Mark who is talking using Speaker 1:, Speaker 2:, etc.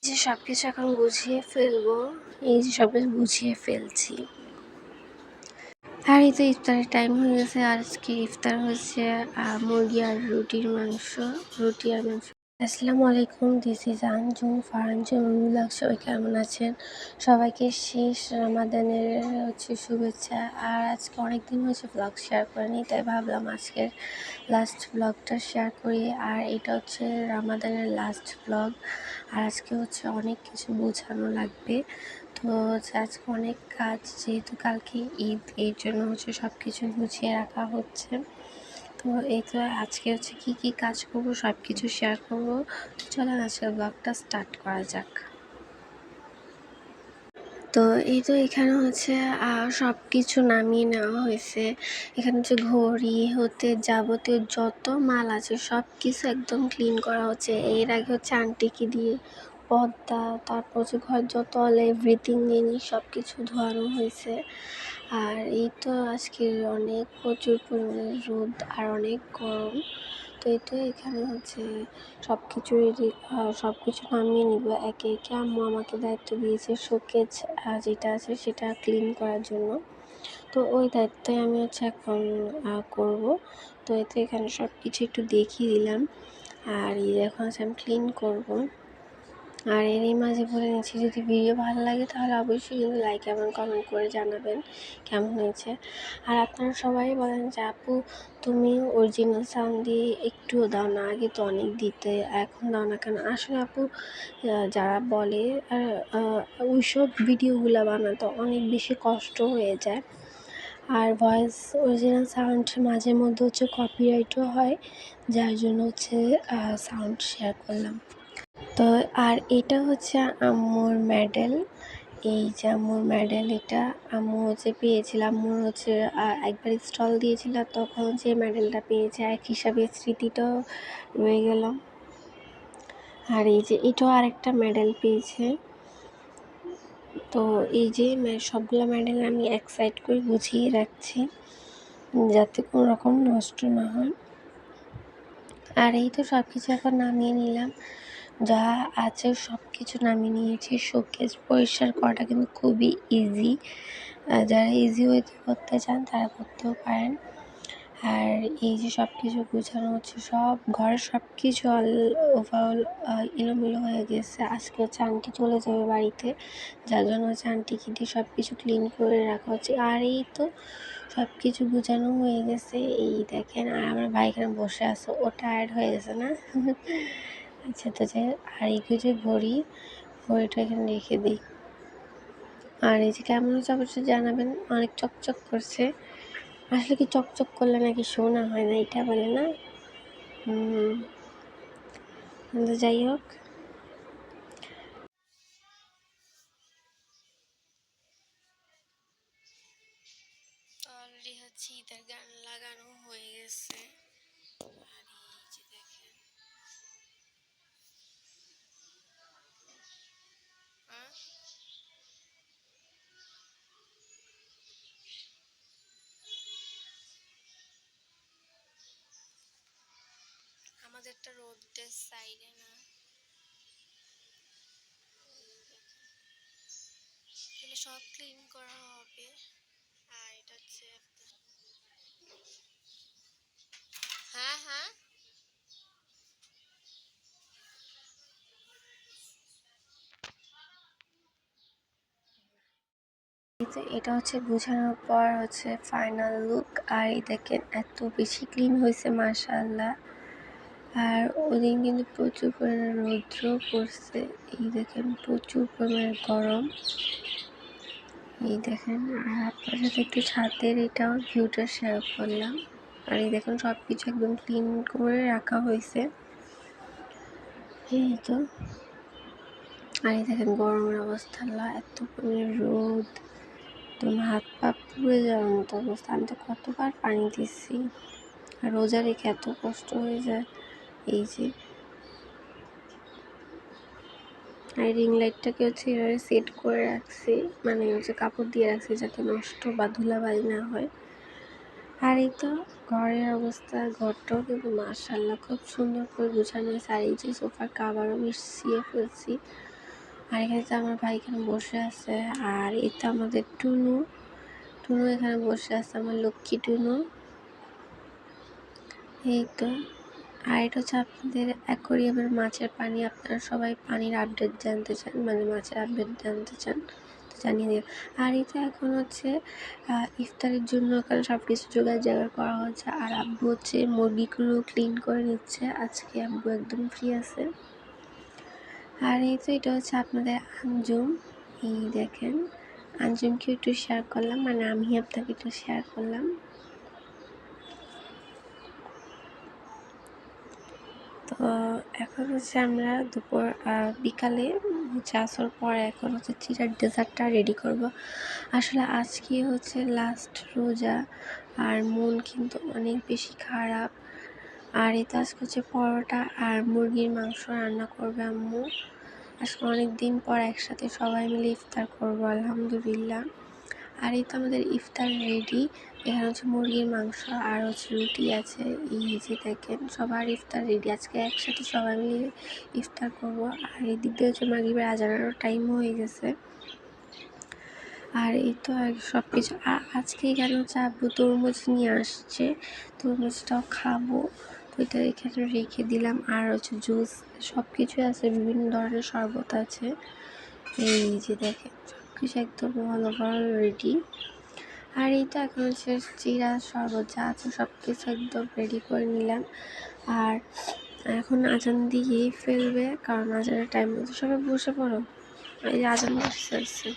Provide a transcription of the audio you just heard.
Speaker 1: যে সবকিছু এখন গুছিয়ে ফেলবো। এই যে সবকিছু গুছিয়ে ফেলছি। আর এই তো ইফতারের টাইম হয়ে গেছে। আজকে ইফতার হচ্ছে মুরগি আর রুটি আর মাংস। আসসালামু আলাইকুম, দিস ইজ আঞ্জুম ফারাঞ্জুম ব্লগ। সবাই কেমন আছেন? সবাইকে শেষ রামাদানের শুভেচ্ছা। আর আজকে অনেকদিন হয়েছে ব্লগ শেয়ার করিনি, তাই ভাবলাম আজকের লাস্ট ব্লগটা শেয়ার করি। আর এটা হচ্ছে রামাদানের লাস্ট ব্লগ। আর আজকে অনেক কিছু বোঝানো লাগবে। তো আজকে অনেক কাজ, যেহেতু কালকে ঈদ, এর জন্য সব কিছু গুছিয়ে রাখা হচ্ছে। তো এই তো আজকে কি কাজ করব সব কিছু শেয়ার করব। তো চলেন আজকে ব্লগটা স্টার্ট করা যাক। তো এই তো এখানে সব কিছু নামিয়ে নেওয়া হয়েছে। এখানে ঘড়ি হতে যাবতীয় যত মাল আছে সব কিছু একদম ক্লিন করা হচ্ছে। এর আগে আন্টিকে দিয়ে পর্দা, তারপর ঘর যত এভরিথিং জিনিস সব কিছু ধোয়ানো হয়েছে। আর এই তো আজকে অনেক প্রচুর পরিমাণে রোদ আর অনেক গরম। তো এই তো এখানে সব কিছু রেডি, সব কিছু নামিয়ে নিব একে একে। আম্মু আমাকে দায়িত্ব দিয়েছে শোকেজ যেটা আছে সেটা ক্লিন করার জন্য। তো ওই দায়িত্বই আমি এখন করব। তো এতে এখানে সব কিছু একটু দেখিয়ে দিলাম। আর এই এখন আমি ক্লিন করব। আর এরই মাঝে বলে নিচ্ছি, যদি ভিডিও ভালো লাগে তাহলে অবশ্যই কিন্তু লাইক এবং কমেন্ট করে জানাবেন কেমন হয়েছে। আর আপনারা সবাই বলেন যে আপু তুমি অরিজিনাল সাউন্ড দিয়ে একটুও দাও না, আগে তো অনেক দিতে, এখন দাও না কেন? আসলে আপু যারা বলে ওইসব ভিডিওগুলো বানাতে অনেক বেশি কষ্ট হয়ে যায়। আর ভয়েস অরিজিনাল সাউন্ড মাঝে মধ্যে কপিরাইটও হয়, যার জন্য সাউন্ড শেয়ার করলাম। তো আর এটা আম্মুর মেডেল। এই যে আম্মুর মেডেল, এটা আম্মু পেয়েছিল। আম্মুর একবার স্টল দিয়েছিল, তখন মেডেলটা পেয়েছে, এক হিসাবে স্মৃতিটাও রয়ে গেল। আর এই যে এটাও আরেকটা মেডেল পেয়েছে। তো এই যে সবগুলো মেডেল আমি এক সাইড করে গুছিয়ে রাখছি, যাতে কোনো রকম নষ্ট না হয়। আর এই তো সব কিছু এখন নামিয়ে নিলাম, যা আছে সব কিছু নামিয়ে নিয়েছি। শোকেস পরিষ্কার করাটা কিন্তু খুবই ইজি। যারা ইজি ওয়েতে করতে চান তারা করতেও পারেন। আর এই যে সব কিছু গুছানো সব ঘরের সব কিছু ওভারঅল এলোমেলো হয়ে গেছে। আজকে আন্টি চলে যাবে বাড়িতে, যার জন্য আন্টিকে দিয়ে সব কিছু ক্লিন করে রাখা হচ্ছে। আর এই তো সব কিছু গুছানো হয়ে গেছে, এই দেখেন। আর আমার ভাই এখানে বসে আছে, ও টায়ার্ড হয়ে গেছে না? আচ্ছা, তো আর এই ঘড়িটা এখানে রেখে দিই। আর এই যে কেমন হচ্ছে অবশ্যই জানাবেন। অনেক চকচক করছে। আসলে কি চকচক করলে নাকি শোনা হয় না, এটা বলে না? যাই হোক, অলরেডি ঈদের গান লাগানো হয়ে গেছে। আর এই যে দেখেন, আমাদেরটা রোডের সাইডে না, সব ক্লিন করা হবে। আর এটা হ্যাঁ হ্যাঁ, এটা গুছানোর পর ফাইনাল লুক। আর এই দেখেন এত বেশি ক্লিন হয়েছে মাশাআল্লাহ। আর ওদিন কিন্তু প্রচুর পরিমাণে রৌদ্র পড়ছে। এই দেখেন প্রচুর পরিমাণে গরম। এই দেখেন, আর আপনার সাথে একটু ছাদের এটাও ভিউটা শেয়ার করলাম। আর এই দেখুন সব কিছু একদম ক্লিন করে রাখা হয়েছে। এই তো, আর এই দেখেন গরমের অবস্থা, এত পরিমাণে রোদ, একদম হাত পা পুড়ে যাওয়ার মতো অবস্থা। আমি তো কতবার পানি দিচ্ছি, আর রোজা রেখে এত কষ্ট হয়ে যায়। এই যে আর রিং লাইটটাকে এভাবে সেট করে রাখছি, মানে কাপড় দিয়ে রাখছি যাতে নষ্ট বা ধুলাবালি না হয়। আর এই তো ঘরের অবস্থা, ঘরটাও কিন্তু মাশাআল্লাহ খুব সুন্দর করে গুছানো হয়েছে। আর এই যে সোফার কাভারও বিছিয়ে ফেলছি। আর এখানে তো আমার ভাই এখানে বসে আছে। আর এটা আমাদের টুনু এখানে বসে আছে, আমার লক্ষ্মী টুনু। এই তো। আর এটা হচ্ছে আপনাদের অ্যাকোরিয়ামের মাছের পানি। আপনারা সবাই পানির আপডেট জানতে চান, মানে মাছের আপডেট জানতে চান, তো জানিয়ে দিন। আর এটা এখন হচ্ছে ইফতারের জন্য এখানে সব কিছু জোগাড় করা হচ্ছে। আর আব্বু হচ্ছে মুরগিগুলো ক্লিন করে নিচ্ছে, আজকে আব্বু একদম ফ্রি আছে। আর এই তো এটা হচ্ছে আপনাদের আঞ্জুম। এই দেখেন, আঞ্জুমকে একটু শেয়ার করলাম, মানে আমি আপনাকে একটু শেয়ার করলাম। তো এখন হচ্ছে আমরা বিকালে হচ্ছে আসর পরে এখন হচ্ছে চিড়ার ডেজার্টটা রেডি করব। আসলে আজকে হচ্ছে লাস্ট রোজা, আর মন কিন্তু অনেক বেশি খারাপ। আর এটা আজকে হচ্ছে পরোটা আর মুরগির মাংস রান্না করবে আম্মু। আজকে অনেক দিন পর একসাথে সবাই মিলে ইফতার করব, আলহামদুলিল্লাহ। আর এই তো আমাদের ইফতার রেডি। এখানে হচ্ছে মুরগির মাংস আর হচ্ছে রুটি আছে। এই যে দেখেন, সবার ইফতার রেডি, আজকে একসাথে সবাই মিলে ইফতার করব। আর এদিক দিয়ে হচ্ছে মাগরিবের আজানেরও টাইম হয়ে গেছে। আর এই তো সব কিছু। আর আজকে এখানে হচ্ছে আব্বু তরমুজ নিয়ে আসছে, তরমুজটাও খাবো। তো এটা এখানে রেখে দিলাম। আর হচ্ছে জুস সব কিছু আছে, বিভিন্ন ধরনের শরবত আছে। এই যে দেখেন, সব কিছু একদম ভালো রেডি। আর এই তো এখন হচ্ছে চিড়া শরবত যা আছে সব কিছু একদম রেডি করে নিলাম। আর এখন আজান দিয়েই ফেলবে, কারণ আজানের টাইম মতো সবাই বসে পড়ো, এই যে আজান বসে আছে।